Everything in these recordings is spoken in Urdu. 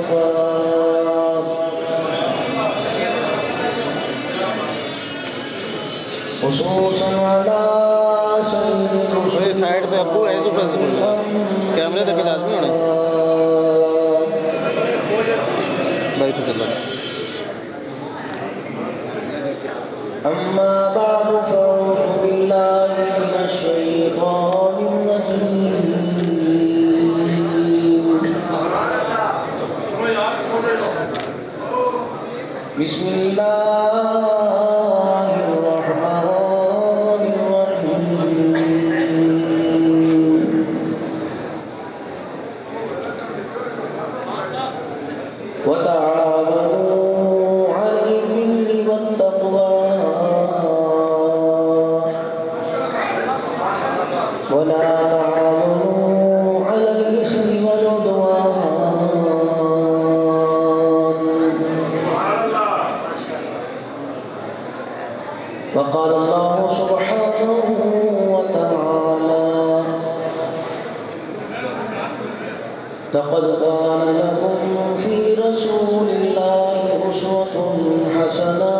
المصطفى خصوصا على سيد یہ سائڈ سے ابو ہے تو بس کیمرے تک لازمی ہونے بھائی فکر لگا أما بعد فأعوذ بالله من الشيطان الرجيم بسم الله الرحمن الرحيم وتعاونوا على البر والتقوى ولا تعاونوا على الإثم والعدوان وقال الله سبحانه وتعالى لقد كان لكم في رسول الله أسوة حسنة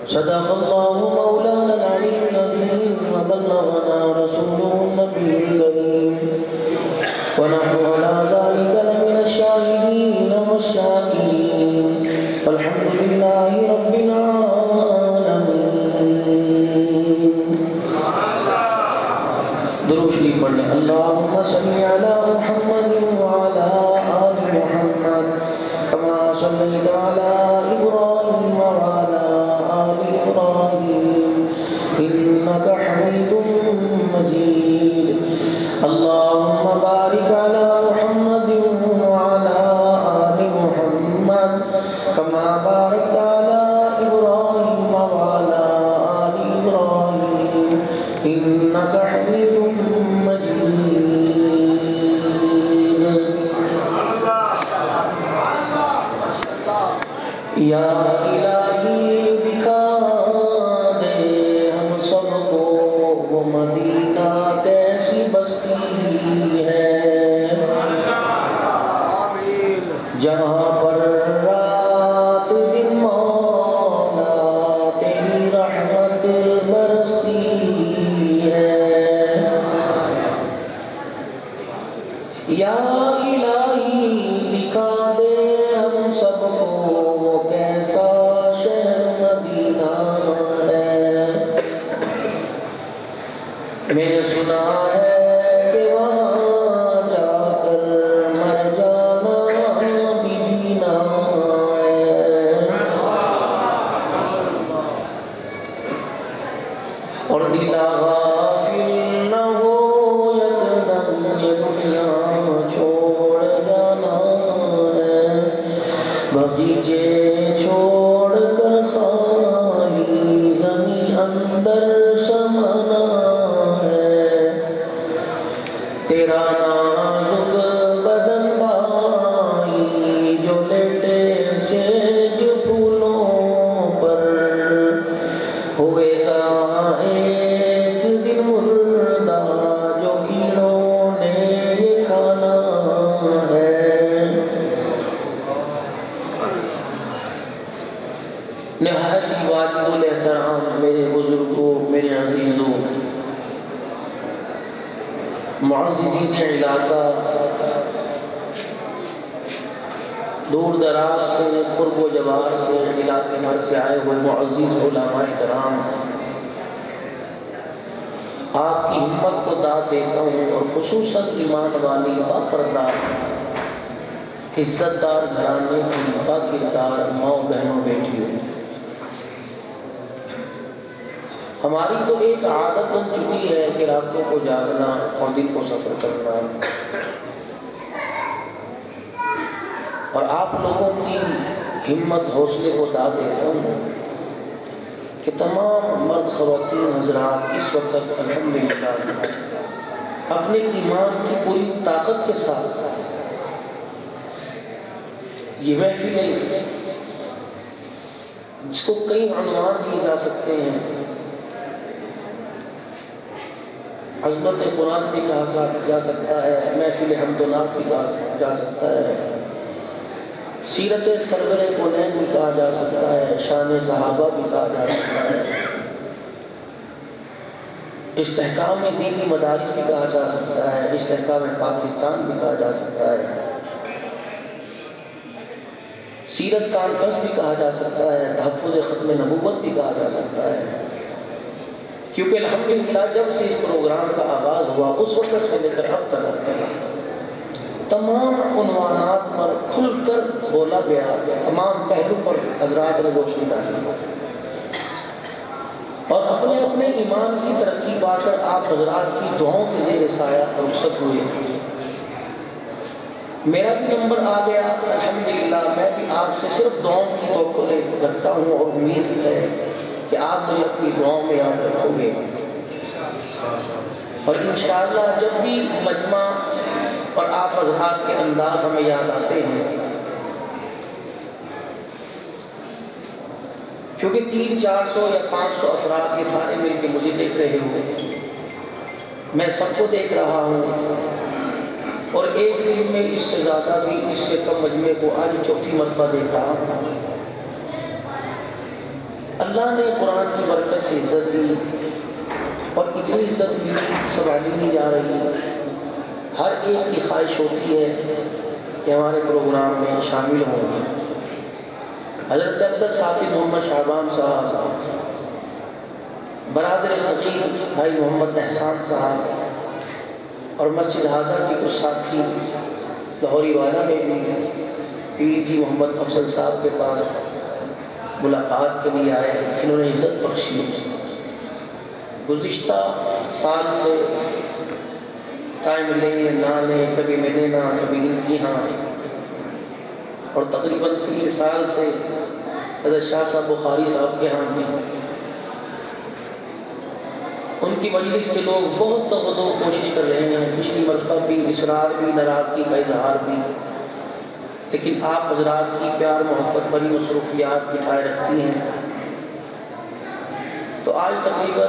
صدق الله مولانا العلي العظيم وبلغنا رسوله النبي الكريم ونحن على ذلك لمن الشاهدين والشاكرين والحمد لله رب العالمين درود شریف پڑھ لیں اللهم صل على محمد وعلى آل محمد كما صليت على إبراهيم وعلى آل إبراهيم إنك حميد مجيد اللهم بارك على محمد وعلى آل محمد كما باركت على إبراهيم وعلى آل إبراهيم إنك حميد مجيد یا الہی دکھا دے ہم سب کو وہ مدینہ کیسی بستی ہے جہاں پر رات دن مولا تیری رحمت برستی ہے یا الہی دکھا دے ہم سب کو وہ کیسا شہر مدینہ ہے میں نے سنا ہے کہ وہاں جا کر مر جانا بھی جینا ہے اور دلا غافل نہ ہو یکدم یہ دنیا چھوڑ جانا ہے بغیچے چھوڑ کر خالی زمین اندر سمانا ہے تیرا نازک بدن بھائی جو لیٹے سیج پھولوں پر ہوئے گا ایک دن مردہ جو کیڑوں نے یہ کھانا ہے نہایت ہی واجب الاحترام میرے بزرگوں میرے عزیزوں معززین علاقہ دور دراز سے قرب و جوار سے علاقے بھر سے آئے ہوئے معزز علماء کرام آپ کی ہمت کو داد دیتا ہوں اور خصوصاً ایمان والی باپردہ عزت دار گھرانے کی باکردار ماؤں بہنوں بیٹیوں ہماری تو ایک عادت بن چکی ہے کہ راتوں کو جاگنا اور دن کو سفر کرنا اور آپ لوگوں کی ہمت حوصلے کو داد دیتا ہوں کہ تمام مرد خواتین حضرات اس وقت الحمدللہ اپنے ایمان کی پوری طاقت کے ساتھ یہ محفل ہے جس کو کئی عنوان دیے جا سکتے ہیں عظمت قرآن بھی کہا جا سکتا ہے، محفل حمد و نعت بھی کہا جا سکتا ہے، سیرت سرور کونین بھی کہا جا سکتا ہے، شان صحابہ بھی کہا جا سکتا ہے، استحکام دینی مدارس بھی کہا جا سکتا ہے، استحکام پاکستان بھی کہا جا سکتا ہے، سیرت کانفرنس بھی کہا جا سکتا ہے، تحفظ ختم نبوت بھی کہا جا سکتا ہے، کیونکہ الحمدللہ جب سے اس پروگرام کا آغاز ہوا اس وقت سے لے کر اب تک تمام عنوانات پر کھل کر بولا گیا، تمام پہلو پر حضرات نے روشنی ڈالی اور اپنے اپنے ایمان کی ترقی پا کر آپ حضرات کی دعاؤں کے زیر سایہ رخصت ہوئے۔ میرا بھی نمبر آ گیا الحمدللہ، میں بھی آپ سے صرف دعاؤں کی توقع رکھتا ہوں اور امید ہے کہ آپ مجھے اپنی دعاؤں میں یاد رکھو گے، اور انشاءاللہ جب بھی مجمع اور آپ حضرات کے انداز ہمیں یاد آتے ہیں، کیونکہ 300-400 یا 500 افراد کے سارے مل کے مجھے دیکھ رہے ہو، میں سب کو دیکھ رہا ہوں، اور ایک دن میں اس سے زیادہ بھی اس سے کم مجمع کو آج چوتھی مرتبہ دیکھ رہا ہوں۔ اللہ نے قرآن کی برکت سے عزت دی اور اتنی عزت بھی سنبھالی نہیں جا رہی، ہر ایک کی خواہش ہوتی ہے کہ ہمارے پروگرام میں شامل ہوں۔ حضرت اقدس حافظ محمد شعبان صاحب، برادر صغیر بھائی محمد احسان صاحب اور مسجد حاضہ کی کچھ ساتھی لاہوری والا میں بھی پیر جی محمد افضل صاحب کے پاس ملاقات کے لیے آئے، انہوں نے عزت بخشی۔ گزشتہ سال سے ٹائم لیں نہ لیں، کبھی ملے نہ کبھی ان کی ہاں، اور تقریباً 3 سال سے حضرت شاہ صاحب بخاری صاحب کے ہاں بھی ان کی مجلس کے لوگ بہت دو کوشش کر رہے ہیں، پچھلی مرتبہ بھی اصرار بھی، ناراضگی کا اظہار بھی، لیکن آپ حضرات کی پیار محبت بڑی مصروفیات بٹھائے رکھتی ہیں، تو آج تقریباً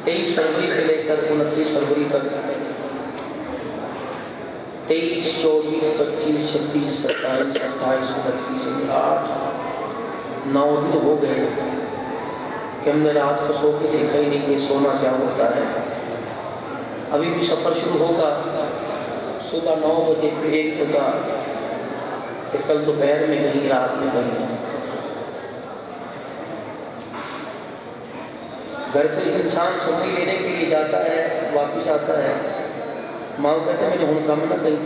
23 فروری سے لے کر 29 فروری تک 23, 24, 25, 26, 27, 28, 29, 8, 9 دن ہو گئے کہ ہم نے رات کو سو کے دیکھا ہی نہیں کہ سونا کیا ہوتا ہے۔ ابھی بھی سفر شروع ہوگا، صبح 9 بجے پھر 1 جگہ، پھر کل دوپہر میں کہیں، رات میں کہیں۔ گھر سے انسان سبزی لینے کے لیے جاتا ہے، واپس آتا ہے، ماں کہتے ہیں مجھے ہن کم نہ کہیں،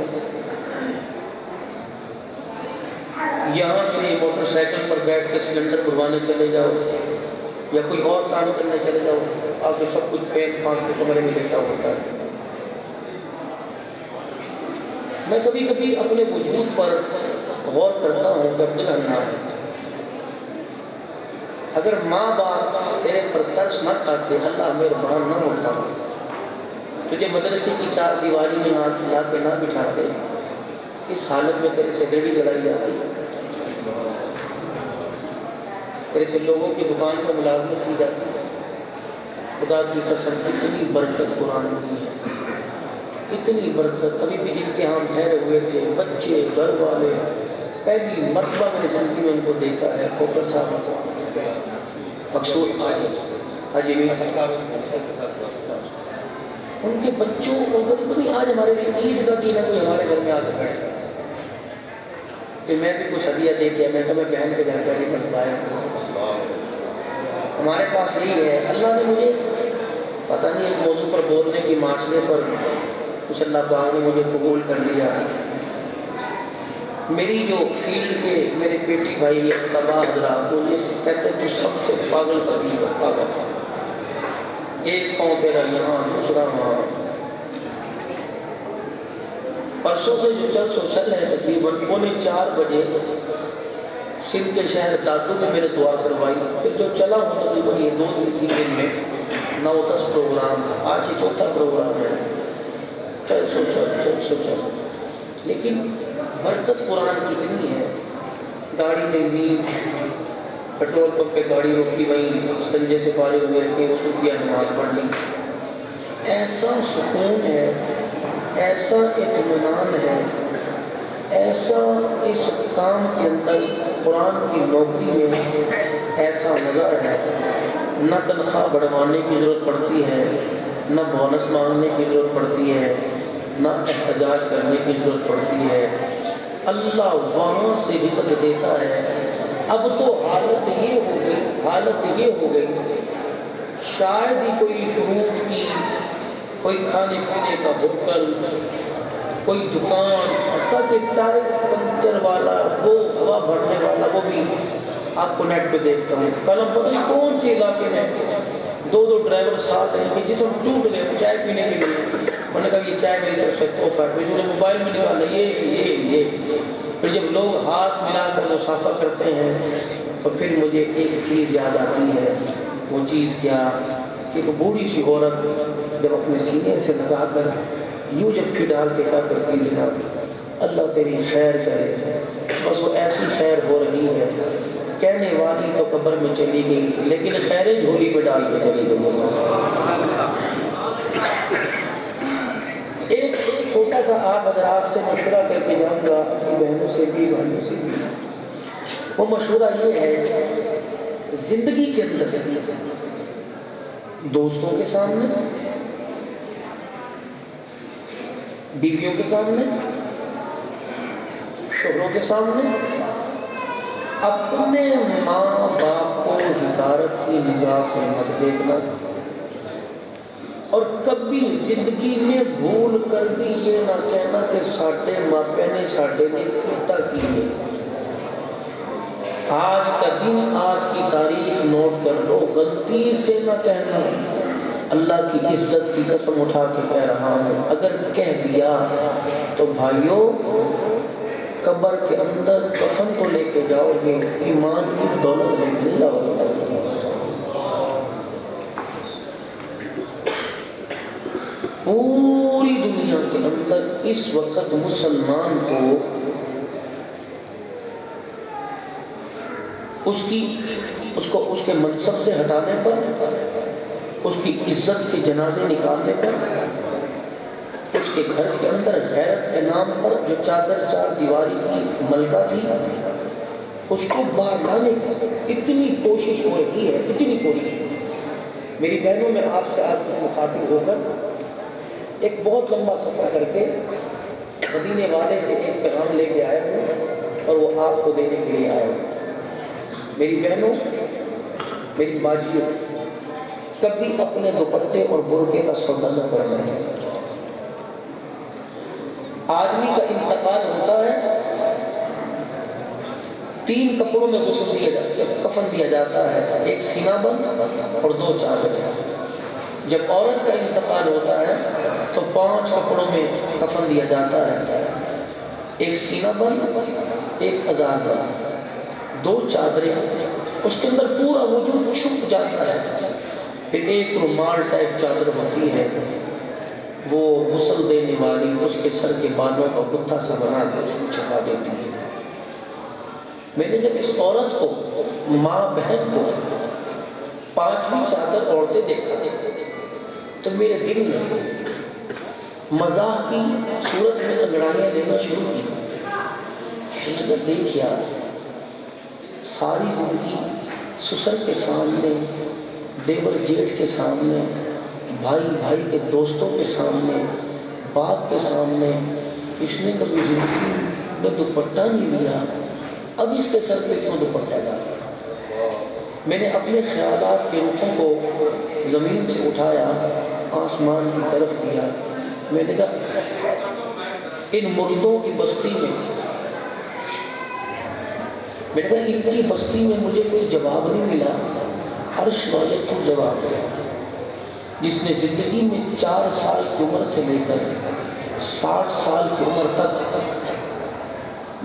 یہاں سے موٹر سائیکل پر بیٹھ کے سلنڈر بھروانے چلے جاؤ یا کوئی اور کام کرنے چلے جاؤ، آپ کو سب کچھ پھینک پھانک کے کمرے میں لیٹا ہوتا ہے۔ میں کبھی کبھی اپنے وجود پر غور کرتا ہوں کہ عبدالحنان، اگر ماں باپ تیرے پر ترس نہ کھاتے، اللہ مہربان نہ ہوتا، تجھے مدرسے کی 4 دیواری میں لا کے نہ بٹھاتے، اس حالت میں تیرے سے ریڑھی جلائی جاتی، تیرے سے لوگوں کی دکان پر ملازمت کی جاتی۔ خدا کی قسم اتنی برکت قرآن کی ہے، اتنی برکت۔ ابھی بھی جن کے ہم ٹھہرے ہوئے تھے، بچے، گھر والے، پہلی مرتبہ میں نے زندگی میں ان کو دیکھا ہے، کوکر صاحب مقصود حاجی میر صاحب، ان کے بچوں کو بھی آج ہمارے لیے عید کا دن ہے، کوئی ہمارے گھر میں آ کے بیٹھا، پھر میں بھی کچھ ہدیہ دے کے میں کہا میں بہن کے گھر پہ نہیں بن پایا، ہمارے پاس یہی ہے۔ اللہ نے مجھے پتہ نہیں ایک موضوع پر بولنے کی معاشرے پر کچھ اللہ پاک نے مجھے قبول کر لیا۔ میری جو فیلڈ کے میرے بیٹی بھائی یہ تباہ حضرات تو کہتے ہیں تو سب سے پاگل قدیم ہے، پاگل، ایک پاؤں تیرا یہاں دوسرا وہاں۔ پرسوں سے جو چل ہے تقریباً 3:45 بجے سندھ کے شہر دادو میں میرے دعا کروائی، پھر جو چلا ہوں تقریباً یہ 2 دن میں 9-10 پروگرام، آج یہ 4تھا پروگرام ہے۔ چل سوچا لیکن برکت قرآن کی اتنی ہے، گاڑی میں نیند، پیٹرول پمپ پہ گاڑی روکی، وہیں سنجے سے فارغ ہوئے کہ وضو کیا، نماز پڑھ لی، ایسا سکون ہے، ایسا اطمینان ہے، ایسا اس کام کے اندر قرآن کی نوکری میں ایسا مزہ ہے، نہ تنخواہ بڑھوانے کی ضرورت پڑتی ہے، نہ بونس مانگنے کی ضرورت پڑتی ہے، نہ احتجاج کرنے کی ضرورت پڑتی ہے، اللہ وہاں سے رزق دیتا ہے۔ اب تو حالت یہ ہو گئی شاید ہی کوئی فروٹ کی، کوئی کھانے پینے کا ہوٹل، کوئی دکان، حتیٰ کہ ٹائر پنچر والا، وہ ہوا بھرنے والا، وہ بھی آپ کو نیٹ پہ دیکھتا ہوں، کل ہم پتہ نہیں کون سے علاقے میں دو ڈرائیور ساتھ ہیں کہ جسم ٹوٹ گئے چائے پینے کے لیے۔ میں نے کہا یہ چائے میری طرف سے تحفہ ہے، پھر موبائل میں نکالا یہ پھر جب لوگ ہاتھ ملا کر مصافحہ کرتے ہیں تو پھر مجھے ایک چیز یاد آتی ہے۔ وہ چیز کیا کہ ایک بوڑھی سی عورت جب اپنے سینے سے لگا کر یوں جب پھر ڈال کے کہا کرتی جناب اللہ تیری خیر کرے، بس وہ ایسی خیر ہو رہی ہے، کہنے والی تو قبر میں چلی گئی لیکن خیریں جھولی میں ڈال کے چلی گئی۔ ایک چھوٹا سا آپ حضرات سے مشورہ کر کے جاؤں گا، اپنی بہنوں سے بھی بھائیوں سے بھی۔ وہ مشورہ یہ ہے، زندگی کے اندر دوستوں کے سامنے، بیویوں کے سامنے، شوہروں کے سامنے اپنے ماں باپ کو حقارت کی نگاہ سے مت دیکھنا، اور کبھی زندگی میں بھول کر بھی یہ نہ کہنا کہ ساڈے ماپے نے ساڈے نے کیتا کی ہے۔ آج کا دن، آج کی تاریخ نوٹ کر لو، غلطی سے نہ کہنا، اللہ کی عزت کی قسم اٹھا کے کہہ رہا ہوں، اگر کہہ دیا تو بھائیوں قبر کے اندر کفن تو لے کے جاؤ گے، ایمان کی دولت لے کے جاؤ گے۔ پوری دنیا کے اندر اس وقت مسلمان کو اس کے منصب سے ہٹانے پر، اس کی عزت کے جنازے نکالنے پر، اس کے گھر کے اندر غیرت کے نام پر جو چادر چار دیواری کی ملکہ تھی اس کو باہر لانے کی اتنی کوشش ہو رہی ہے، اتنی کوشش۔ میری بہنوں میں آپ سے آج کچھ مخاطب ہو کر ایک بہت لمبا سفر کر کے مدینے والے سے ایک پیغام لے کے آیا ہوں اور وہ آپ کو دینے کے لیے آیا ہوں۔ میری بہنوں، میری باجیوں، کبھی اپنے دوپٹے اور برقعے کا سودا نہ کرنا ہے۔ آدمی کا انتقال ہوتا ہے، 3 کپڑوں میں غسل دیا جاتا ہے، کفن دیا جاتا ہے، ایک سینہ بند اور 2 چادر۔ جب عورت کا انتقال ہوتا ہے تو 5 کپڑوں میں کفن دیا جاتا ہے، ایک سینہ بند، ایک ازار بند، 2 چادریں، اس کے اندر پورا وجود چھپ جاتا ہے، پھر ایک رومال ٹائپ چادر ہوتی ہے، وہ غسل دینے والی اس کے سر کے بالوں کا گتھا سا بنا کے اس کو چھپا دیتی ہے۔ میں نے جب اس عورت کو، ماں بہن کو 5ویں چادر اوڑھتے دیکھا تو میرے دل میں مزاح کی صورت میں انگڑائیاں دینا شروع کی۔ کہنے لگا دیکھ یار، ساری زندگی سسر کے سامنے، دیور جیٹھ کے سامنے، بھائی کے دوستوں کے سامنے، باپ کے سامنے اس نے کبھی زندگی میں دوپٹہ نہیں لیا، اب اس کے سر پہ اس میں دوپٹہ ڈالا۔ میں نے اپنے خیالات کے رخوں کو زمین سے اٹھایا، آسمان کی طرف کیا، میں نے کہا ان مردوں کی بستی میں، میں نے کہا ان کی بستی میں مجھے کوئی جواب نہیں ملا، عرش والے تو جواب دے، جس نے زندگی میں 4 سال کی عمر سے لے کر 60 سال کی عمر تک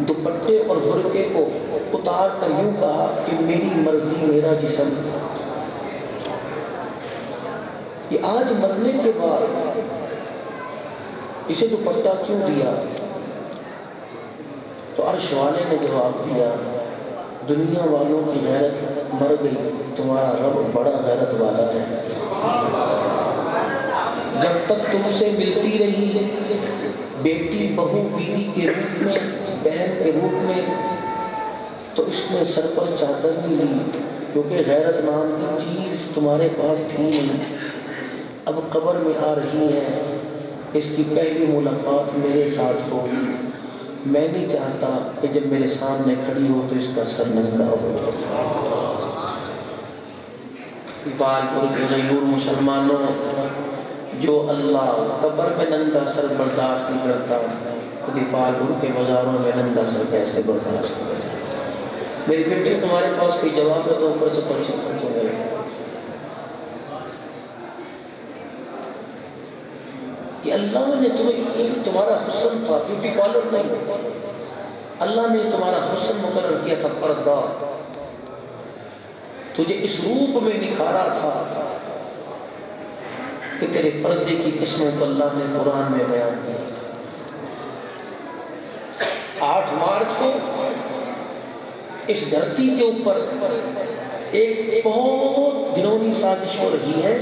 دوپٹے اور برقعے کو اتار کر یوں کہا کہ میری مرضی میرا جسم، یہ آج مرنے کے بعد اسے دوپٹہ کیوں دیا؟ تو عرش والے نے جواب دیا، دنیا والوں کی غیرت مر گئی، تمہارا رب بڑا غیرت والا ہے۔ جب تک تم سے ملتی رہی بیٹی بہو بیوی کے روپ میں بہن کے روپ میں تو اس نے سر پر چادر نہیں لی کیونکہ غیرت نام کی چیز تمہارے پاس تھی نہیں. اب قبر میں آ رہی ہے, اس کی پہلی ملاقات میرے ساتھ ہوگی. میں نہیں چاہتا کہ جب میرے سامنے کھڑی ہو تو اس کا سر ننگا ہو. بالپور کے غیور مسلمانوں, جو اللہ قبر میں ننگا سر برداشت نہیں کرتا خود بالپور کے بازاروں میں ننگا سر کیسے برداشت کرتا. میری بیٹی تمہارے پاس کوئی جواب ہے تو اوپر سے پرچی پڑھو گے. کہ اللہ نے تمہیں, تمہارا حسن تھا, بیوٹی پارلر نہیں, اللہ نے تمہارا حسن مقرر کیا تھا پردہ, تجھے اس روپ میں نکھارا تھا کہ تیرے پردے کی قسموں کو اللہ نے قرآن میں بیان کیا تھا. 8 مارچ کو اس دھرتی کے اوپر ایک بہت گھنونی سازش ہو رہی ہے.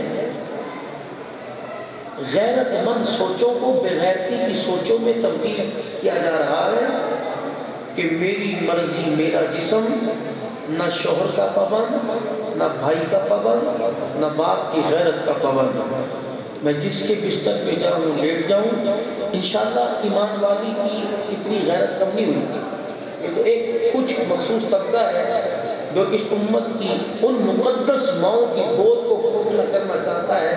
غیرت مند سوچوں کو بے غیرتی کی سوچوں میں تبدیل کیا جا رہا ہے کہ میری مرضی میرا جسم, نہ شوہر کا پابند, نہ بھائی کا پابند, نہ باپ کی غیرت کا پابند. میں جس کے بستر پہ جاؤں لیٹ جاؤں. انشاءاللہ ایمان والی کی اتنی غیرت کم نہیں ہوئی. یہ تو ایک کچھ مخصوص طبقہ ہے جو اس امت کی ان مقدس ماؤں کی گود کو کھوکھلا کرنا چاہتا ہے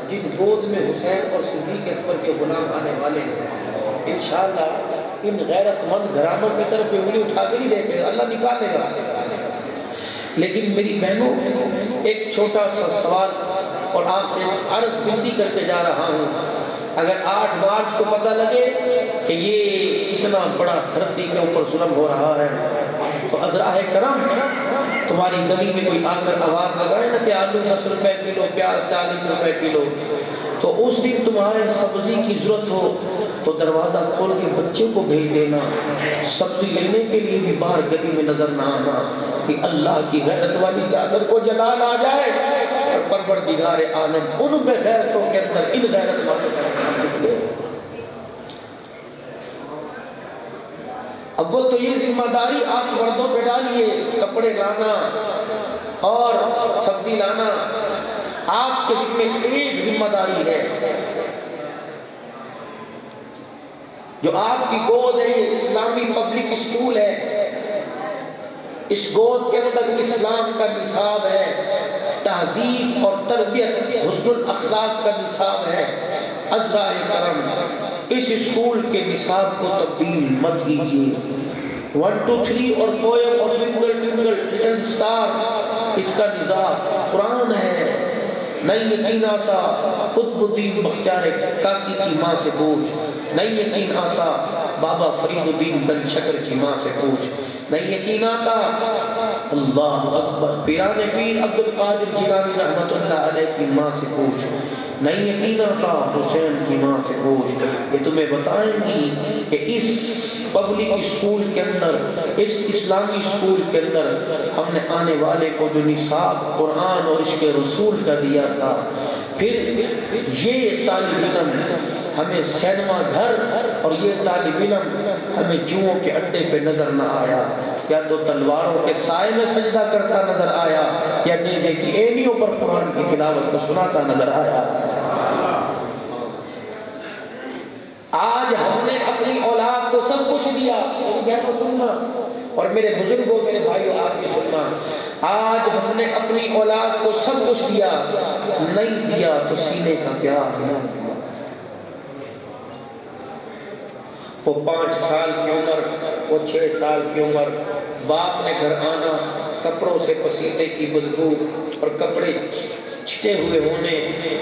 جن گود میں حسین اور صدیق اکبر کے غلام آنے والے ہیں. انشاءاللہ ان غیرت مند گھرانوں کی طرف انگلی اٹھا کے نہیں دیکھے گا, اللہ نکالے گا. لیکن میری بہنوں, ایک چھوٹا سا سوال اور آپ سے عرض بنتی کر کے جا رہا ہوں. اگر 8 مارچ کو پتہ لگے کہ یہ اتنا بڑا دھرتی کے اوپر ظلم ہو رہا ہے تو عذراء کرم تمہاری گلی میں کوئی آ کر آواز لگائے نا کہ آلو 10 روپے کلو, پیاز 40 روپے کلو, تو اس دن تمہارے سبزی کی ضرورت ہو تو دروازہ کھول کے بچے کو بھیج دینا. سبزی لینے کے لیے بھی باہر گلی میں نظر نہ آنا کہ اللہ کی غیرت والی چادر کو جلال آ جائے اور پروردگار عالم ان بے غیرتوں کے اندر ان غیرت والوں کا نام لکھ دے. اول تو یہ ذمہ داری آپ مردوں پہ ڈالیے, کپڑے لانا اور سبزی لانا آپ کے ذمہ ایک ذمہ داری ہے. جو آپ کی گود ہے یہ اسلامی پبلک اسکول ہے. اس گود کے اندر اسلام کا نصاب ہے, تہذیب اور تربیت حسن الاخلاق کا نصاب ہے. عذراء کرم اس اسکول کے نصاب کو تبدیل مت کیجیے. 1 2 3 اور پوئم اور ٹوئنکل لٹل اسٹار اس کا نصاب قرآن ہے. نہیں یقین آتا قطب الدین بختیار کاکی کی ماں سے پوچھ, نہیں یقین آتا بابا فرید الدین بن شکر کی ماں سے پوچھ, نہیں یقین آتا اللہ اکبر پیران پیر عبد القادر جیلانی رحمت اللہ علیہ کی ماں سے پوچھ, نہیں یقین آتا حسین کی ماں سے پوچھ. یہ تمہیں بتائیں گی کہ اس پبلک اسکول کے اندر, اس اسلامی اسکول کے اندر ہم نے آنے والے کو جو نصاب قرآن اور اس کے رسول کا دیا تھا, پھر یہ طالب علم ہمیں سینما گھر اور یہ طالب علم ہمیں جوؤں کے اڈے پہ نظر نہ آیا, یا تو تلواروں کے سائے میں سجدہ کرتا نظر آیا یا نیزے کی اینیوں پر قرآن کی تلاوت کو سناتا نظر آیا. آج ہم نے اپنی اولاد کو سب کچھ دیا, کو سننا, اور میرے بزرگوں میرے بھائیوں آپ بھی سننا. آج ہم نے اپنی اولاد کو سب کچھ دیا, نہیں دیا تو سینے کا پیار نہ دیا. وہ 5 سال کی عمر, وہ 6 سال کی عمر, باپ نے گھر آنا, کپڑوں سے پسینے کی بدبو اور کپڑے چھٹے ہوئے ہونے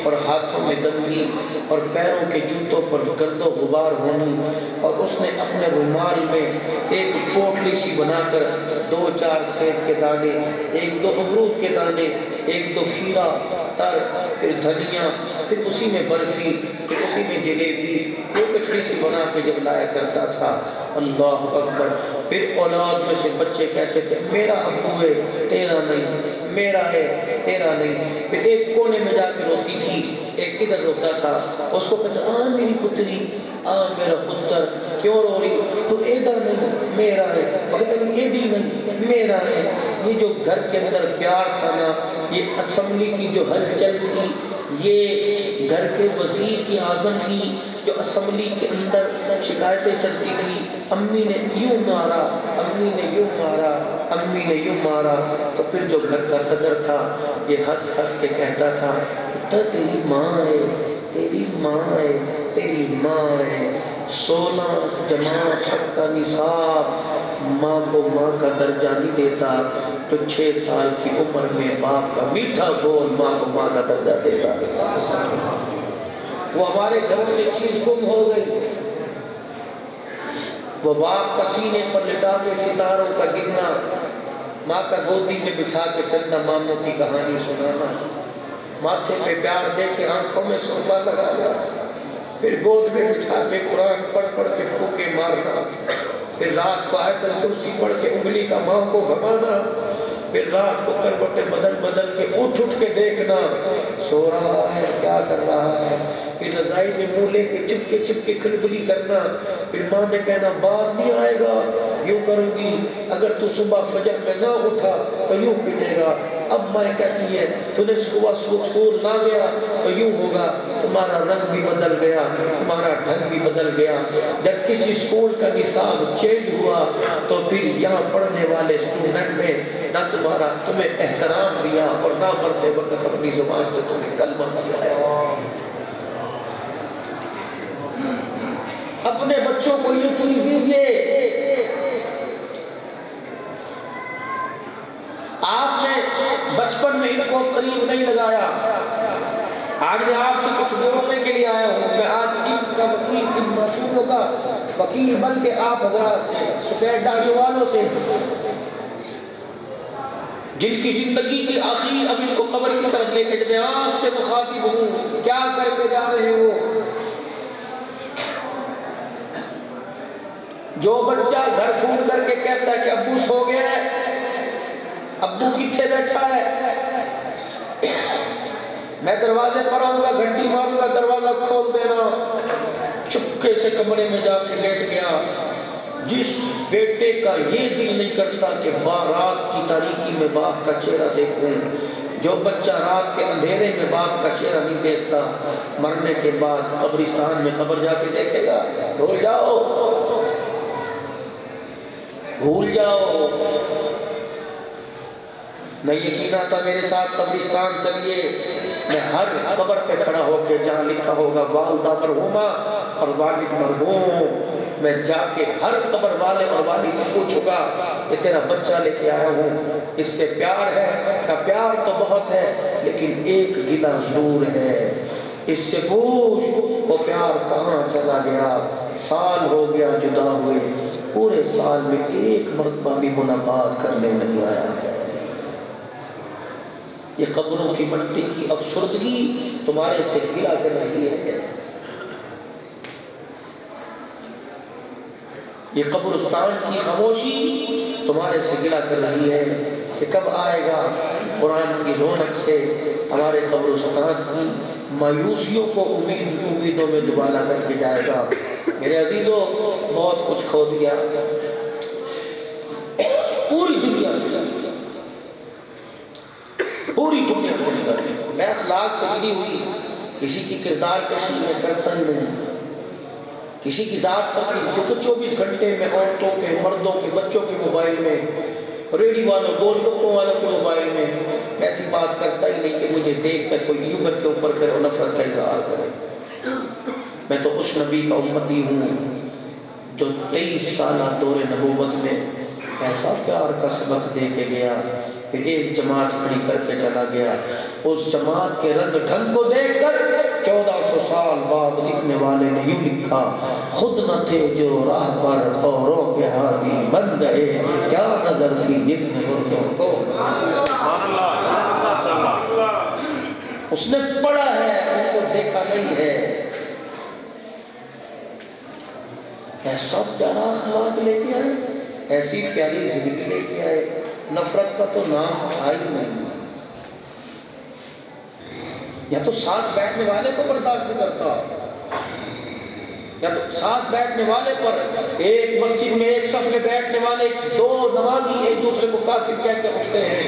اور ہاتھوں میں گندگی اور پیروں کے جوتوں پر گرد و غبار ہونی, اور اس نے اپنے رومال میں ایک پوٹلی سی بنا کر 2-4 سیب کے دانے, 1-2 امرود کے دانے, 1-2 کھیرا تر, پھر دھنیا, پھر اسی میں برفی, پھر اسی میں جلیبی, وہ کچڑی سی بنا کے جب لایا کرتا تھا. اللہ اکبر. پھر اولاد میں سے بچے کہتے تھے میرا ابو ہے تیرا نہیں, میرا ہے تیرا نہیں. پھر ایک کونے میں جا کے روتی تھی, ایک ادھر روتا تھا، اس کو کہتا آ میری پتری، آ میرا پتر، کیوں رو رہی؟ تو ادھر نہیں میرا ہے، مگر ادھر نہیں میرا ہے۔ یہ جو گھر کے اندر پیار تھا نا، یہ اسمبلی کی جو ہلچل تھی، یہ گھر کے وزیر کی اعظم کی جو اسمبلی کے اندر شکایتیں چلتی تھی، امی نے یوں مارا، امی نے یوں مارا، امی نے یوں مارا، تو پھر جو گھر کا صدر تھا یہ ہنس ہنس کے کہتا تھا پتر تیری ماں ہے، تیری ماں ہے، تیری ماں ہے، 16 جمع تک کا نصاب ماں کو ماں کا درجہ نہیں دیتا، تو 6 سال کی عمر میں باپ کا میٹھا بول ماں کو ماں کا درجہ دیتا۔ وہ ہمارے گھروں سے چیز گم ہو گئی، وہ باپ کا سینے پر لٹا کے ستاروں کا گرنا، ماں کا گودی میں بٹھا کے چندہ ماموں کی کہانی سنانا، ماتھے پہ پیار دے کے آنکھوں میں سرما لگانا، پھر گود میں بٹھا کے قرآن پڑھ پڑھ کے پھوکے مارنا، پھر رات کو آیت الکرسی پڑھ کے انگلی کا ماں کو گھمانا، پھر رات کو کروٹیں بدل بدل کے اٹھ اٹھ کے دیکھنا سو رہا ہے کیا کر رہا ہے، پھر رضائی میں منہ لے کے چپ کے کھلبلی کرنا، پھر ماں نے کہنا باز نہیں آئے گا، یوں کروں گی، اگر تو صبح فجر میں نہ اٹھا تو یوں پٹے گا، اب ماں کہتی ہے تو نے صبح سکول نہ گیا تو یوں ہوگا، تمہارا رنگ بھی بدل گیا، تمہارا ڈھنگ بھی بدل گیا۔ جب کسی سکول کا نصاب چینج ہوا تو پھر یہاں پڑھنے والے اسٹوڈنٹ میں نہ تمہیں احترام دیا اور نہ مرتے وقت اپنی زبان سے تمہیں کلمہ دیا۔ اپنے بچوں کو یہ چیز دیجیے، آپ نے بچپن میں ان کو قریب نہیں لگایا۔ آج میں آپ سے کچھ بولنے کے لیے آیا ہوں، میں آج ان کا وکیل، ان معصوموں کا وکیل بن کے آپ حضرات سے، سفید داڑھی والوں سے، جن کی زندگی کی آخر اب ان کو قبر کی طرف لے کے جب میں آپ سے مخاطب ہوں، کیا کر کے جا رہے ہو؟ جو بچہ گھر فون کر کے کہتا ہے کہ ابو سو گیا ہے، ابو کتنے بیٹھا ہے، میں دروازے پر آؤں گا، گھنٹی ماروں گا، دروازہ کھول دینا، چپکے سے کمرے میں جا کے لیٹ گیا۔ جس بیٹے کا یہ دل نہیں کرتا کہ رات کی تاریکی میں باپ کا چہرہ دیکھوں، جو بچہ رات کے اندھیرے میں باپ کا چہرہ نہیں دیکھتا، مرنے کے بعد قبرستان میں قبر جا کے دیکھے گا؟ بھول جاؤ، بھول جاؤ۔ میں یقین آتا میرے ساتھ قبرستان چلیے، میں ہر قبر پہ کھڑا ہو کے جہاں لکھا ہوگا والدہ مرحومہ اور والد مرحوم، میں جا کے ہر قبر والے اور والد سے پوچھوں گا کہ تیرا بچہ لے کے آیا ہوں، اس سے پیار ہے؟ کہ پیار تو بہت ہے لیکن ایک گلہ ضرور ہے، اس سے پوچھ وہ پیار کہاں چلا گیا، سال ہو گیا جدا ہوئے، پورے سال میں ایک مرتبہ بھی ملاقات کرنے نہیں آیا۔ یہ قبروں کی مٹی کی افسردگی تمہارے سے گلا کر رہی ہے، یہ قبرستان کی خاموشی تمہارے سے گلا کر رہی ہے کہ کب آئے گا قرآن کی رونق سے ہمارے قبرستان کی مایوسیوں کو امیدوں میں دوبالا کر کے جائے گا۔ میرے عزیزوں، بہت کچھ کھو دیا، پوری دنیا چلی گئی، میں اخلاق سے ملی ہوئی، کسی کی کردار کشی میں کرتا ہی نہیں، کسی کی ذات پر تو 24 گھنٹے میں عورتوں کے، مردوں کے، بچوں کے موبائل میں، ریڈی والوں، گول گپوں والوں کے موبائل میں، میں ایسی بات کرتا ہی نہیں کہ مجھے دیکھ کر کوئی یوں کے اوپر پھر نفرت کا اظہار کرے۔ میں تو اس نبی کا امتی ہوں جو 23 سالہ دور نبوت میں ایسا پیار کا سبق دے کے گیا، پھر ایک جماعت کھڑی کر کے چلا گیا، اس جماعت کے رنگ ڈھنگ کو دیکھ کر 1400 سال بعد لکھنے والے نے یوں لکھا، خود نہ تھے جو راہ پر اوروں کے ہادی بن گئے، کیا نظر تھی جس نے مردوں کو۔ اس نے پڑھا ہے، ان کو دیکھا نہیں ہے۔ ایسا پیارا اخلاق لے کے آئے، ایسی پیاری زندگی لے کے آئے، نفرت کا تو نام تھا ہی نہیں۔ یا تو ساتھ بیٹھنے والے کو برداشت نہیں کرتا، یا تو ساتھ بیٹھنے والے پر ایک مسجد میں ایک صف میں بیٹھنے والے دو نمازی ایک دوسرے کو کافر کہہ کے اٹھتے ہیں۔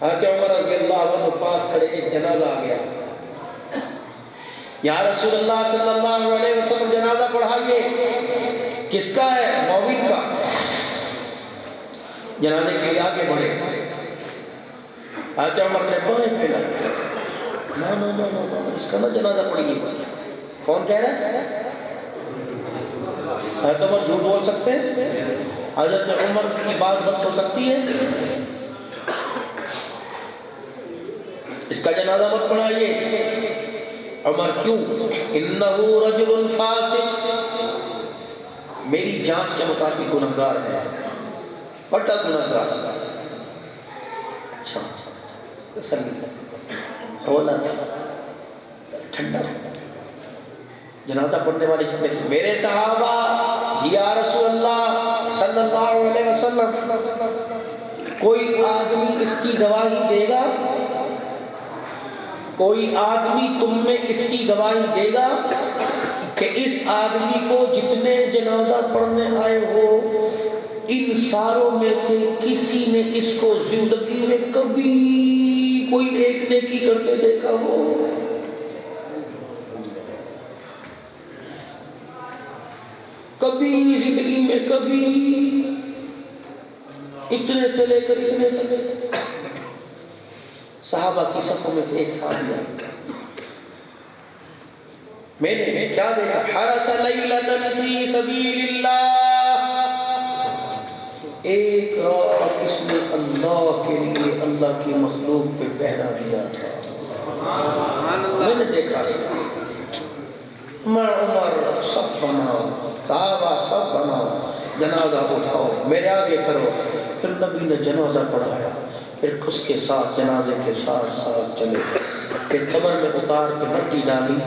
حضرت عمر رضی اللہ عنہ پاس کھڑے، ایک جنازہ آ گیا، یا رسول اللہ صلی اللہ علیہ وسلم جنازہ پڑھائیے۔ کس کا ہے؟ مومن کا۔ جنازے کے لیے آگے بڑھے، حضرت عمر نے بائیں پہ لگا، نو اس کا نہ جنازہ پڑھیے۔ کون کہہ رہا ہے؟ حضرت عمر جھوٹ بول سکتے ہیں؟ حضرت عمر کی بات غلط ہو سکتی ہے؟ اس کا جنازہ مت پڑھائیے۔ عمر کیوں؟ انہو رجل فاسق، میری جانچ کے مطابق گنہگار ہے، بڑا گنہگار۔ اچھا ہونا تھا ٹھنڈا۔ جنازہ پڑھنے والے جتنے تھے میرے صحابہ، یا رسول اللہ صلی اللہ علیہ وسلم، کوئی آدمی اس کی گواہی دے گا؟ کوئی آدمی تم میں اس کی گواہی دے گا کہ اس آدمی کو جتنے جنازہ پڑھنے آئے ہو ان ساروں میں سے کسی نے اس کو زندگی میں کبھی کوئی ایک نیکی کرتے دیکھا ہو؟ کبھی زندگی میں کبھی اتنے سے لے کر اتنے تک؟ صحابہ کی صفوں میں سے ایک صحابی ہے، میں نے کیا دیکھا؟ حرس لیلۃ فی سبیل اللہ، ایک رات اس نے اللہ کے لیے اللہ کی مخلوق پہ پہرا دیا تھا۔ میں نے دیکھا میں عمر سب بناؤ، صحابہ سب بناؤ، جنازہ اٹھاؤ، میرے آگے کرو۔ پھر نبی نے جنازہ پڑھایا، پھر اس کے ساتھ جنازے کے ساتھ ساتھ چلے، پھر قبر میں اتار کے مٹی ڈالی،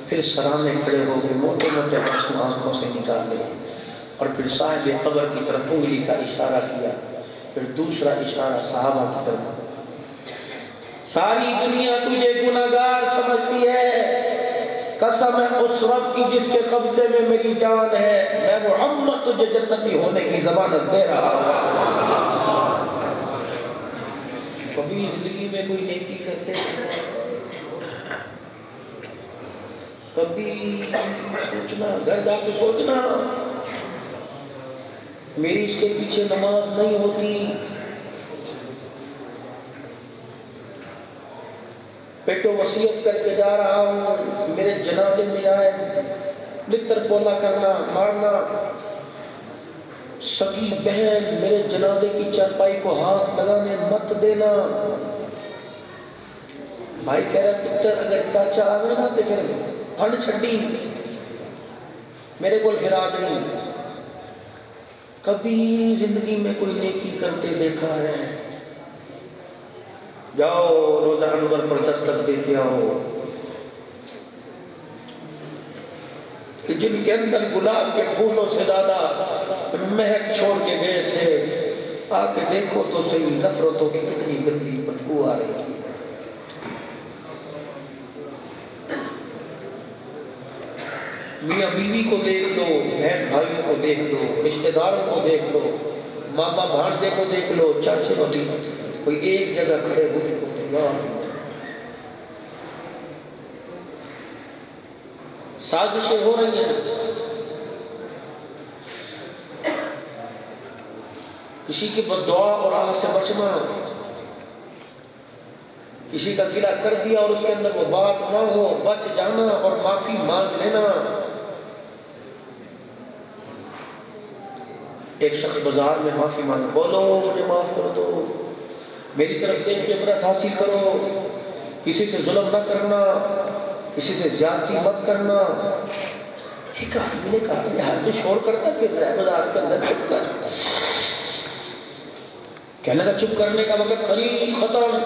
پھر سرانے کھڑے ہو گئے، موٹے موٹے آنسو آنکھوں سے نکالے، اور پھر صاحب قبر کی طرف انگلی کا اشارہ کیا، پھر دوسرا اشارہ صحابہ کی طرف۔ ساری دنیا تجھے گناہگار سمجھتی ہے، قسم ہے اس رب کی جس کے قبضے میں میری جان ہے، میں محمد تجھے جنتی ہونے کی ضمانت دے رہا ہوں۔ کبھی زندگی میں کوئی نیکی کرتے ہیں؟ کبھی سوچنا، گھر جا کے سوچنا، میری اس کے پیچھے نماز نہیں ہوتی، پیٹو وصیت کر کے جا رہا ہوں، میرے جنازے میں آئے لتر پولا کرنا، مارنا، سگی بہن میرے جنازے کی چارپائی کو ہاتھ لگانے مت دینا۔ بھائی کہہ رہا پتر اگر چاچا آوے نا تو پھر پھنڈ چھڈی میرے کو پھر آ جائیں۔ کبھی زندگی میں کوئی نیکی کرتے دیکھا ہے؟ جاؤ روزہ انور پر دستک دے کے آؤ، کہ جن کے اندر گلاب کے پھولوں سے زیادہ مہک چھوڑ کے گئے تھے، آ کے دیکھو تو صحیح نفرتوں کی کتنی گندی بدبو آ رہی تھی۔ میاں بیوی کو دیکھ لو، بہن بھائیوں کو دیکھ لو، رشتہ داروں کو دیکھ لو، ماما بھانجے کو دیکھ لو، چاچے کو دیکھ لو، کوئی ایک جگہ کھڑے ہونے کو تیار نہیں۔ سازشیں ہو رہی ہیں، کسی کی بددعا اور آہ سے بچنا، کسی کا گلہ کر دیا اور اس کے اندر وہ بات نہ ہو، بچ جانا اور معافی مانگ لینا۔ ایک شخص بازار میں معافی مانگ، بولو مجھے معاف کر دو، میری طرف دیکھ کے عبرت حاصل کرو، کسی سے ظلم نہ کرنا، کسی سے زیادتی مت کرنا۔ ایک آدمی نے کہا یار تو شور کرتا پھر رہا ہے بازار کے اندر، چپ کر۔ کہنے لگا چپ کرنے کا وقت قریب، ختم،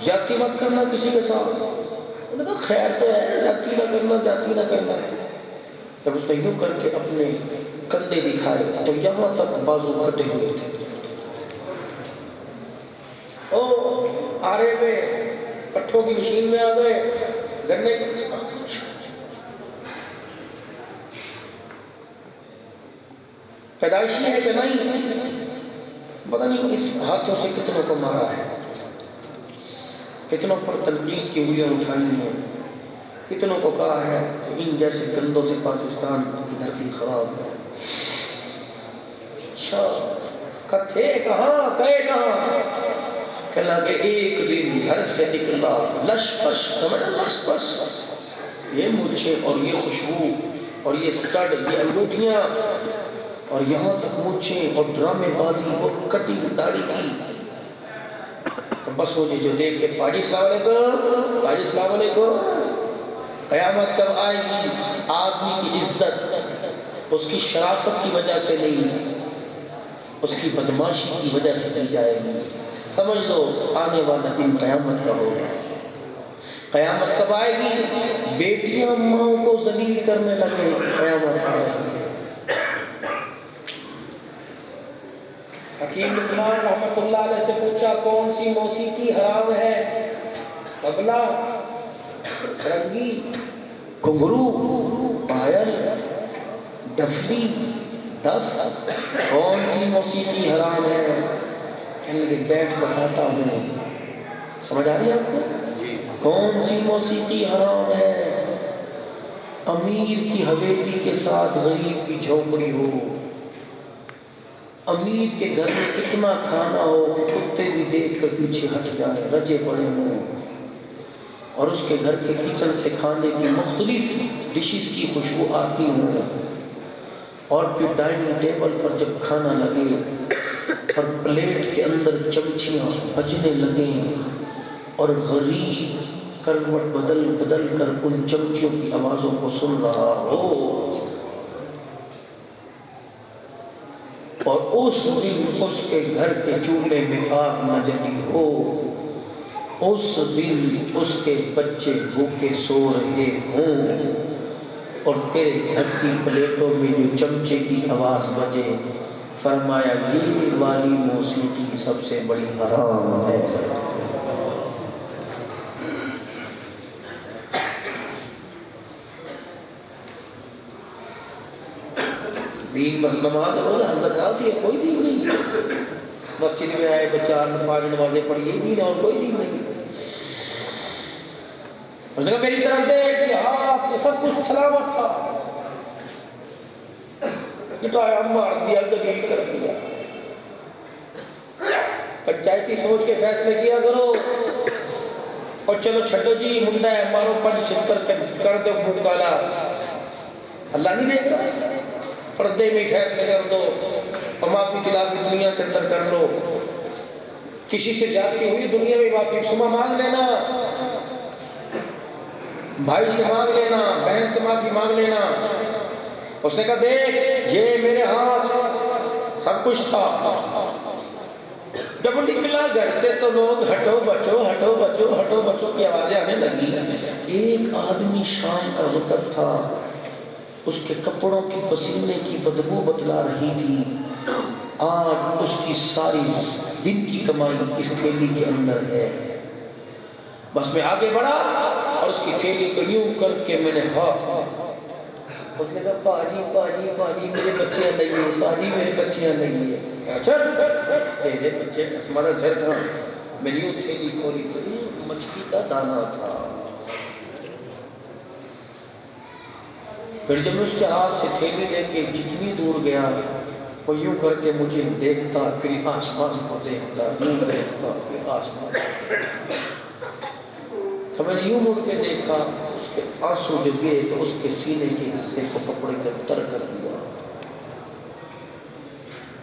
زیادتی مت کرنا کسی کے ساتھ۔ انہوں نے کہا خیر تو ہے، زیادتی نہ کرنا، زیادتی نہ کرنا۔ جب اس نے یوں کر کے اپنے کندھے دکھائے تو یہاں تک بازو کٹے ہوئے تھے۔ او آرے پہ پٹھوں کی مشین میں آ گئے، گنے پیدائشی ہے کہ نہیں پتہ نہیں، اس ہاتھوں سے کتنوں کو مارا ہے، کتنوں پر تنقید کی انگلیاں اٹھائی ہیں، کتنوں کو کہا ہے کہ ان جیسے گندوں سے پاکستان کی دھرتی خراب ہے۔ اچھا کتھے کہاں کہے کہاں، کہنا کہ ایک دن گھر سے نکلا لشپش، سمجھا لشپش، یہ مجھے اور یہ خوشبو اور یہ سٹڈ، یہ انگوٹھیاں اور یہاں تک مچھیں اور ڈرامے بازی اور کٹنگ داڑھی کی، تو بس مجھے جو دیکھ کے پاجی السلام علیکم، پاجی السلام علیکم۔ قیامت کب آئے گی؟ آدمی کی عزت اس کی شرافت کی وجہ سے نہیں، اس کی بدماشی کی وجہ سے دی جائے گی۔ سمجھ لو آنے والا دن قیامت کا ہوگا۔ قیامت کب آئے گی؟ بیٹیاں ماں کو ذلیل کرنے لگے، قیامت آئے گی۔ حکیم لقمان رحمت اللہ علیہ سے پوچھا کون سی موسیقی حرام ہے؟ طبلہ، سرنگی، گھنگرو، پائل، ڈفلی، دف، کون سی موسیقی حرام ہے؟ کہنے لگے بیٹھ بتاتا ہوں۔ سمجھ آ رہی ہے آپ کو؟ کون سی موسیقی حرام ہے؟ امیر کی حویلی کے ساتھ غریب کی جھونپڑی ہو، امیر کے گھر میں اتنا کھانا ہو کہ کتے بھی دیکھ کر پیچھے ہٹ جائے، رجے پڑے ہوں، اور اس کے گھر کے کچن سے کھانے کی مختلف ڈشز کی خوشبو آتی ہوں، اور پھر ڈائننگ ٹیبل پر جب کھانا لگے اور پلیٹ کے اندر چمچیاں بجنے لگیں اور غریب کروٹ بدل بدل کر ان چمچیوں کی آوازوں کو سن رہا ہو، اور اس دن اس کے گھر کے چولہے میں آگ نہ جلی ہو، اس دن اس کے بچے بھوکے سو رہے ہوں، اور تیرے گھر کی پلیٹوں میں جو چمچے کی آواز بجے، فرمایا یہ والی موسیقی سب سے بڑی حرام ہے۔ دین بس نماز روزہ زکات یہ کوئی دین نہیں ہے۔ مسجد میں آئے بچار 5 نمازیں پڑھی، یہ دین اور کوئی دین نہیں۔ اس نے کہا میری طرف دیکھ، یہ ہاتھ یہ سب کچھ سلامت تھا، یہ تو آیا مار دیا، ذلیل کر دیا۔ پنچایتی سوچ کے فیصلے کیا کرو، اور چلو چھٹو جی مندہ ہے مارو 5 چھتر کر دو منہ کالا، اللہ نہیں دیکھ رہا؟ پردے میں فیصلے کر دو، اور معافی خلافی دنیا کے اندر کر لو، کسی سے جاتی ہوئی دنیا میں معافی صبح مانگ لینا، بھائی سے مانگ لینا، بہن سے معافی مانگ لینا۔ اس نے کہا دیکھ یہ میرے ہاتھ سب کچھ تھا، جب نکلا گھر سے تو لوگ ہٹو بچو ہٹو بچو ہٹو بچو کی آوازیں آنے لگی۔ ایک آدمی شام کا وقت تھا، اس کے کپڑوں کی پسینے کی بدبو بتلا رہی تھی، آج اس کی ساری دن کی کمائی اس تھیلی کے اندر ہے۔ بس میں آگے بڑھا اور اس کی تھیلی کو یوں کر کے میں نے ہاتھ، اس نے کہا باجی باجی باجی میرے بچیاں نہیں ہیں، باجی میرے بچیاں نہیں ہیں۔ اچھا تیرے بچے ہمارا زر کہاں؟ میں نے یوں تھیلی کھولی تو یہ مچھلی کا دانہ تھا۔ پھر جب میں اس کے ہاتھ سے تھیلی لے کے جتنی دور گیا، وہ یوں کر کے مجھے دیکھتا، پھر آسمان کو دیکھتا، یوں دیکھتا، پھر آسمان تو میں نے یوں مڑ کے دیکھا، اس کے آنسو جو گئے تو اس کے سینے کے حصے کو کپڑے کے تر کر دیا۔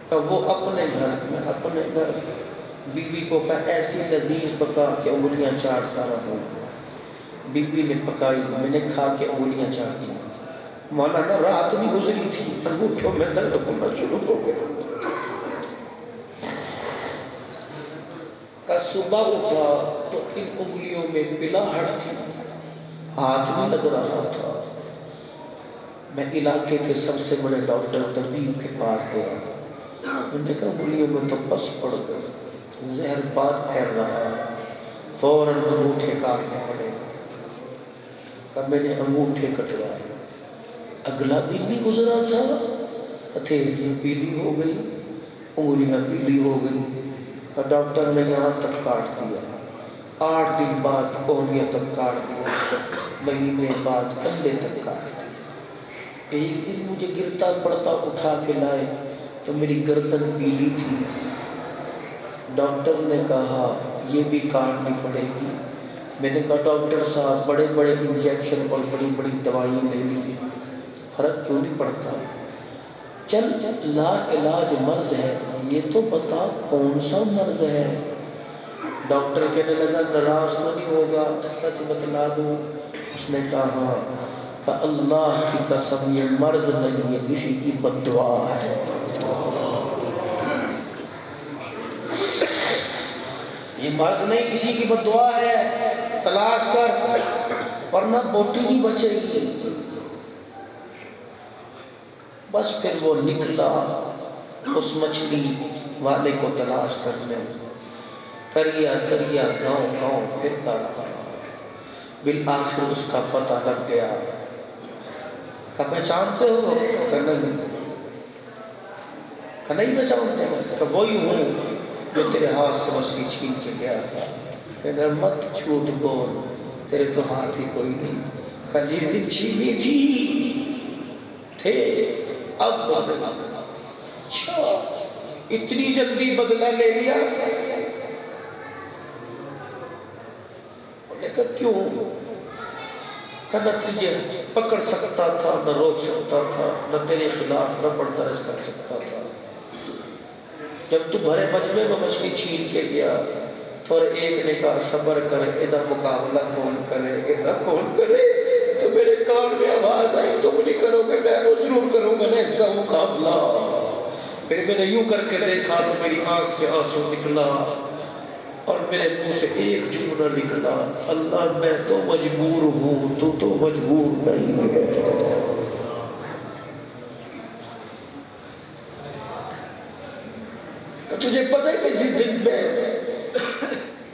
کہ وہ اپنے گھر میں اپنے گھر بیوی کو کہا ایسی لذیذ پکا کہ انگلیاں چاٹتا رہوں۔ بیوی نے پکائی، میں نے کھا کے انگلیاں چاٹ دی۔ مولانا رات بھی گزری تھی، انگوٹھوں میں درد ہونا شروع ہو گیا۔ کہ صبح اٹھا تو ان انگلیوں میں پلاہٹ تھی، ہاتھ بھی لگ رہا تھا۔ میں علاقے کے سب سے بڑے ڈاکٹر طبیب کے پاس گیا، میں نے کہا انگلیوں میں تو پس پڑ گئی، زہر بات پھیل رہا ہے، فوراً انگوٹھے کاٹنے پڑے. اب میں نے انگوٹھے کٹوائے. اگلا دن بھی گزرا تھا، ہتھیلیاں پیلی ہو گئی، انگلیاں پیلی ہو گئی. اور ڈاکٹر نے یہاں تک کاٹ دیا. 8 دن بعد کوہنیاں تک کاٹ دیا، مہینے بعد کندھے تک کاٹ دیا. ایک دن مجھے گرتا پڑتا اٹھا کے لائے تو میری گردن پیلی تھی. ڈاکٹر نے کہا یہ بھی کاٹنی پڑے گی. میں نے کہا ڈاکٹر صاحب بڑے بڑے انجیکشن اور بڑی بڑی دوائیں لے لی، فرق کیوں نہیں پڑتا؟ چل لا علاج مرض ہے، یہ تو بتا کون سا مرض ہے؟ ڈاکٹر کہنے لگا ناراض تو نہیں ہوگا، سچ بتلا دوں؟ اس نے کہا ہاں. کہ اللہ کی قسم یہ مرض نہیں ہے، کسی کی بد دعا ہے. یہ مرض نہیں، کسی کی بد دعا ہے. تلاش کر ورنہ بوٹی نہیں بچے گی. بس پھر وہ نکلا اس مچھلی والے کو تلاش کرنے. کریا کریا گاؤں گاؤں پھرتا رہا. بالآخر اس کا پتہ لگ گیا. کہ پہچانتے ہو؟ کہ نہیں. کہ نہیں پہچانتے؟ کہ وہی ہوں جو تیرے ہاتھ سے مچھلی چھین کے گیا تھا. کہ مت جھوٹ بول، تیرے تو ہاتھ ہی کوئی نہیں. کہ جس دن چھینی تھی تھے اب اچھا اتنی جلدی بدلہ لے لیا؟ نے کہا کیوں؟ کہ نہ تجھے پکڑ سکتا تھا، نہ روک سکتا تھا، نہ تیرے خلاف رفع درج کر سکتا تھا. جب تو بھرے مجمع میں مچھلی چھین کے گیا تو ایک نے کہا صبر کر، ادھر مقابلہ کون کرے، ادھر کون کرے؟ تو میرے کان میں آواز آئی تم نہیں کرو گے، میں وہ ضرور کروں گا نا اس کا مقابلہ. پھر میں نے یوں کر کے دیکھا تو میری آنکھ سے آنسو نکلا اور میرے منہ سے ایک جملہ نکلا، اللہ میں تو مجبور ہوں، تو مجبور نہیں ہے. تو تجھے پتہ ہے کہ جس دن میں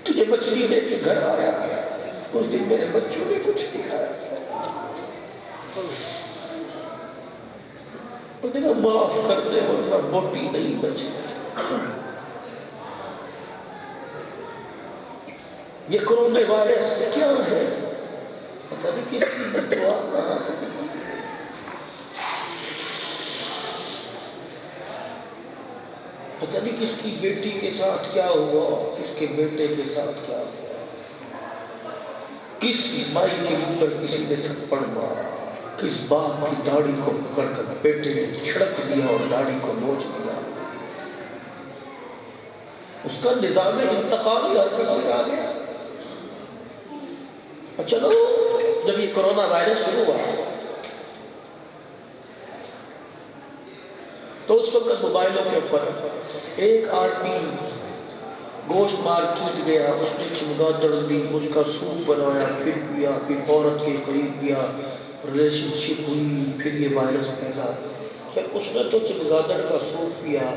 تجھے مچھلی دے کے گھر آیا اس دن میرے بچوں نے کچھ نہیں کھایا. انہوں نے کہا معاف کر دے ورنہ بوٹی نہیں بچی. یہ کرونا وائرس کیا ہے؟ پتہ نہیں کس کی دعا کہاں سے نکلی. پتہ نہیں کس کی بیٹی کے ساتھ کیا ہوا، کس کے بیٹے کے ساتھ کیا ہوا. کس مائی کے اوپر کسی نے تھپڑ مارا، کس باپ کی داڑھی کو پکڑ کر بیٹے نے چھڑک دیا اور داڑھی کو نوچ دیا. اس کا نظام انتقامی حرکت میں آ گیا. چلو جب یہ کرونا وائرس شروع ہوا تو اس وقت موبائلوں کے اوپر ایک آدمی گوشت مارکیٹ گیا، اس نے چمگادڑ لی، اس کا سوپ بنایا، پھر پیا، پھر عورت کے قریب گیا، ریلیشن شپ ہوئی، پھر یہ وائرس پھیلا. پھر اس نے تو چمگادڑ کا سوپ پیا.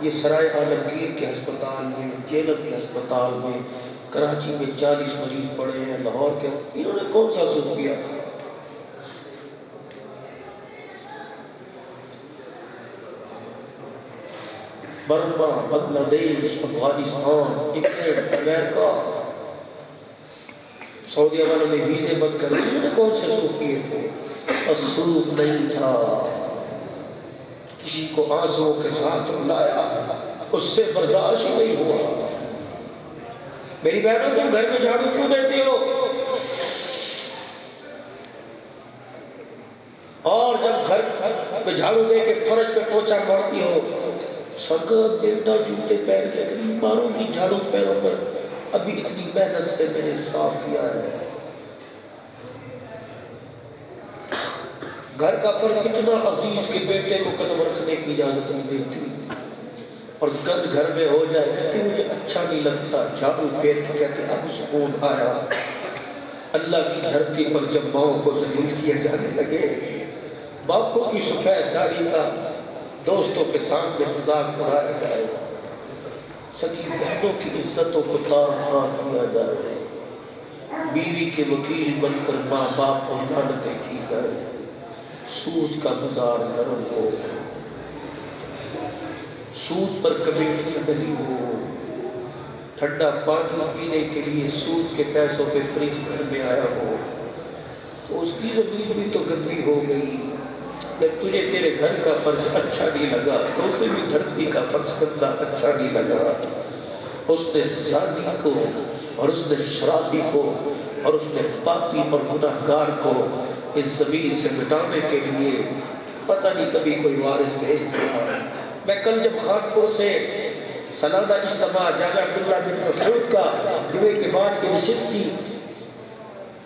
یہ سرائے عالمگیر کے ہسپتال میں، جیلت کے ہسپتال میں، کراچی میں 40 مریض پڑے ہیں، لاہور کے، انہوں نے کون سا سوپ پیا تھا؟ برما، بنگلہ دیش، افغانستان، انگلینڈ، امریکہ، سعودیہ والوں نے ویزے بند کر دیے، انہوں نے کون سے سوپ پیے تھے؟ اور سوپ نہیں تھا، کسی کو آنسوؤں کے ساتھ رلایا، اس سے برداشت ہی نہیں ہوا. میری بہنوں تم گھر میں جھاڑو کیوں دیتی ہو؟ اور جب گھر میں جھاڑو دے کے فرش پہ پوچھا مارتی ہو، سگا بیٹا جوتے پہن کے ماروں کی جھاڑو پیروں پر، ابھی اتنی محنت سے میں نے صاف کیا ہے. گھر کا فرض اتنا عزیز کہ بیٹے کو قدم رکھنے کی اجازت نہیں دیتی، اور گند گھر میں ہو جائے کہتی مجھے اچھا نہیں لگتا، جھاڑو پھیر کے کہتے اب سکون آیا. اللہ کی دھرتی پر جب ماؤں کو ذلیل کیا جانے لگے، باپوں کی سفید داڑھی کا دوستوں کے سامنے مذاق اڑایا جائے، سگی بہنوں کی عزتوں کو تار تار کیا جائے. بیوی کے وکیل بن کر ماں باپ کو لعنتیں کی گئے، سود کا بازار گرم ہو، سود پر کمیٹیاں ڈلی ہو، ٹھنڈا پانی پینے کے لیے سود کے پیسوں پہ فریج گھر میں آیا ہو، تو اس کی زمین بھی تو گندی ہو گئی۔ جب تجھے تیرے گھر کا فرش اچھا نہیں لگا تو اسے بھی دھرتی کا فرش گندا اچھا نہیں لگا۔ اس نے زانی کو اور اس نے شرابی کو اور اس نے پاپی اور گناہگار کو اس زمین سے مٹانے کے لیے پتہ نہیں کبھی کوئی وارث بھیج دیا۔ میں کل جب خانپور سے سالانہ اجتماع جامعہ عبداللہ بن مسعود کا جمعے کے بعد کی نشست تھی،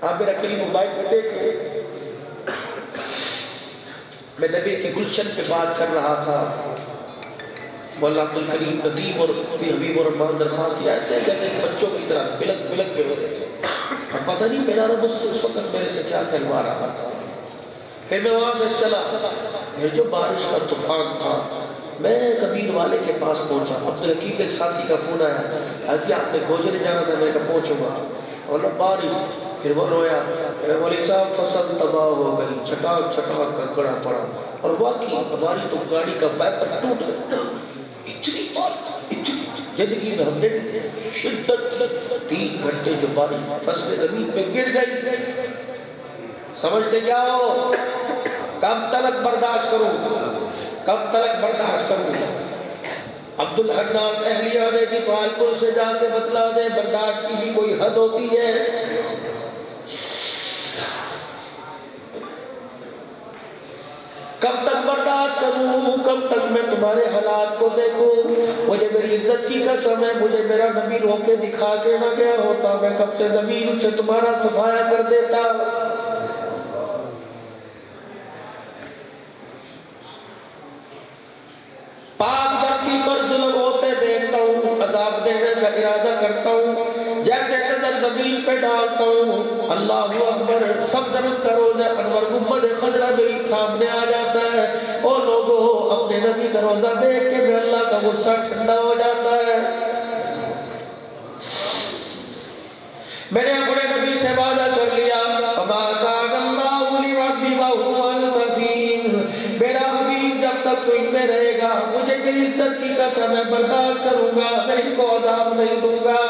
آپ میرا کلیم موبائل پہ دیکھے، میں نبی کے گلشن پہ بات کر رہا تھا، مولانا عبدالکریم ندیم اور حبیب الرحمان درخواست کیا ایسے جیسے بچوں کی طرح بلک بلک کے ہو رہے تھے، اور پتہ نہیں میرا رب اس وقت میرے سے کیا کہلوا رہا تھا۔ پھر میں وہاں سے چلا، پھر جو بارش کا طوفان تھا، میں کبیر والے کے پاس پہنچا، عبدالحکیم ایک ساتھی کا فون آیا، ایسی آپ نے گوجرے جانا تھا، میں کہا پہنچوں گا، اور نہ بارش، پھر وہ رویا، پھر مولوی صاحب فصل تباہ ہو گئی، چھٹاک چھٹاک کا گڑا پڑا، اور واقعی ہماری تو گاڑی کا وائپر ٹوٹ گیا۔ اتنی زندگی میں ہم نے شدت 3 گھنٹے جو بارش فصل زمین پہ گر گئی، سمجھتے کیا ہو؟ کب تلک برداشت کروں، کب تلک برداشت کروں؟ عبدالحنان اہلیہ نے بھی پالپور سے جا کے بتلا دے، برداشت کی بھی کوئی حد ہوتی ہے۔ کب تک برداشت کروں، کب تک میں تمہارے حالات کو دیکھوں؟ مجھے میری عزت کی قسم ہے، مجھے میرا نبی رو کے دکھا کے نہ گیا ہوتا، میں کب سے زمین سے تمہارا صفایا کر دیتا۔ پاک دھرتی پر ظلم ہوتے دیکھتا ہوں، عذاب دینے کا ارادہ کرتا ہوں، جیسے نظر زمین پہ ڈالتا ہوں، اللہ اکبر، سبزرت کا روزہ انور گنبد خضرا میری سامنے آ جاتا ہے۔ او لوگو، اپنے نبی کا روزہ دیکھ کے میں اللہ کا غصہ ٹھنڈا ہو جاتا ہے۔ میں نے اپنے نبی سے وعدہ کر لیا، وَمَا كَانَ اللَّهُ لِيُعَذِّبَهُمْ وَأَنْتَ فِيهِمْ، میرا حبیب جب تک تو ان میں رہے گا، مجھے میری عزت کی قسم ہے برداشت کروں گا، میں ان کو عذاب نہیں دوں گا۔